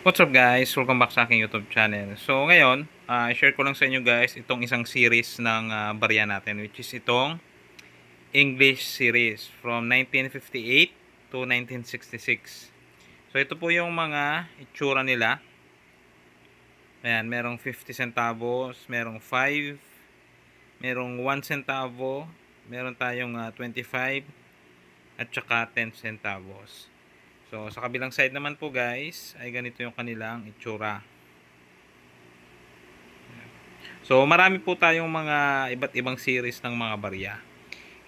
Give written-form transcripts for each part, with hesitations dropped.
What's up guys? Welcome back sa aking YouTube channel. So ngayon, i-share ko lang sa inyo guys itong isang series ng barya natin, which is itong English series from 1958 to 1966. So ito po yung mga itsura nila. Ayan, merong 50 centavos, merong 5, merong 1 centavo, meron tayong 25 at saka 10 centavos. So sa kabilang side naman po guys, ay ganito yung kanilang itsura. So, marami po tayong mga iba't ibang series ng mga barya.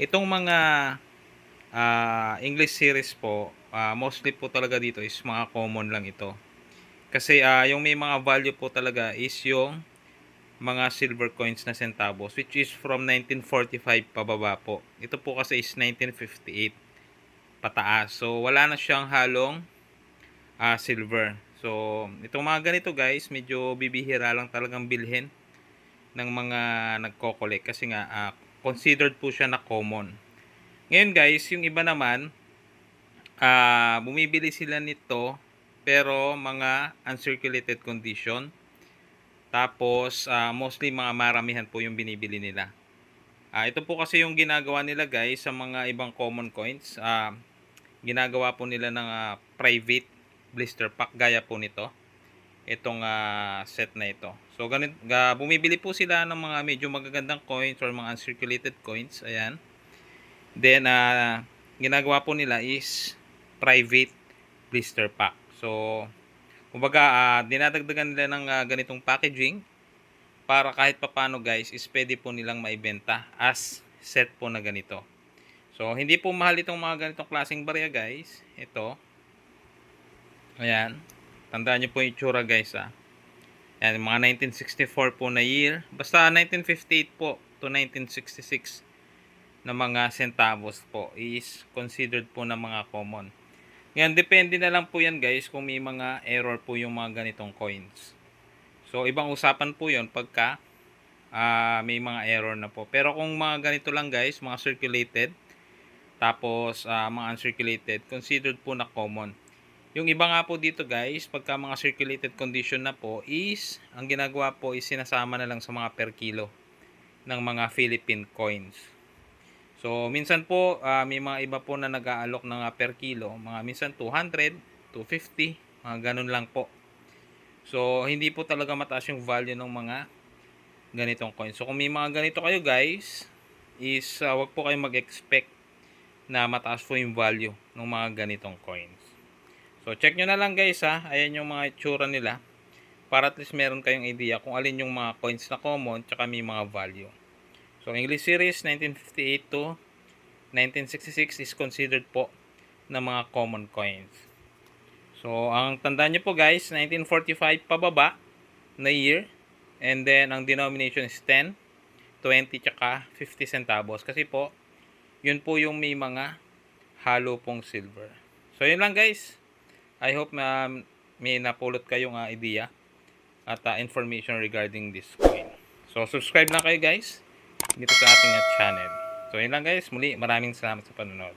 Itong mga English series po, mostly po talaga dito is mga common lang ito. Kasi yung may mga value po talaga is yung mga silver coins na centavos, which is from 1945 pababa po. Ito po kasi is 1958 pataas. So, wala na siyang halong silver. So, itong mga ganito guys, medyo bibihira lang talagang bilhin ng mga nagko-collect kasi nga considered po siya na common. Ngayon guys, yung iba naman bumibili sila nito pero mga uncirculated condition. Tapos mostly mga maramihan po yung binibili nila. Ito po kasi yung ginagawa nila guys sa mga ibang common coins. Ginagawa po nila ng private blister pack gaya po nito. Itong set na ito. So ganito, bumibili po sila ng mga medyo magagandang coins or mga uncirculated coins. Ayan. Then ginagawa po nila is private blister pack. So kumbaga dinadagdagan nila ng ganitong packaging para kahit papano guys is pwede po nilang maibenta as set po na ganito. So hindi po mahal itong mga ganitong klaseng barya guys. Ito. Ayan. Tandaan nyo po yung itsura guys Ayan, mga 1964 po na year. Basta 1958 po to 1966 na mga centavos po is considered po na mga common. Ngayon, depende na lang po yan guys kung may mga error po yung mga ganitong coins. So, ibang usapan po yon pagka may mga error na po. Pero kung mga ganito lang guys, mga circulated, tapos mga uncirculated, considered po na common. Yung iba nga po dito guys, pagka mga circulated condition na po is, ang ginagawa po is sinasama na lang sa mga per kilo ng mga Philippine coins. So, minsan po, may mga iba po na nag-aalok ng per kilo, mga minsan 200, 250, mga ganun lang po. So, hindi po talaga mataas yung value ng mga ganitong coins. So, kung may mga ganito kayo guys, is wag po kayong mag-expect na mataas po yung value ng mga ganitong coins. So, check nyo na lang guys Ayan yung mga itsura nila. Para at least meron kayong idea kung alin yung mga coins na common tsaka may mga value. So, English series 1958 to 1966 is considered po na mga common coins. So, ang tandaan nyo po guys, 1945 pababa na year. And then, ang denomination is 10, 20, tsaka 50 centavos. Kasi po, yun po yung may mga halo pong silver. So, yun lang guys. I hope na may napulot kayong idea at information regarding this coin. So, subscribe lang kayo guys dito sa ating channel. So, yun lang guys. Muli, maraming salamat sa panonood.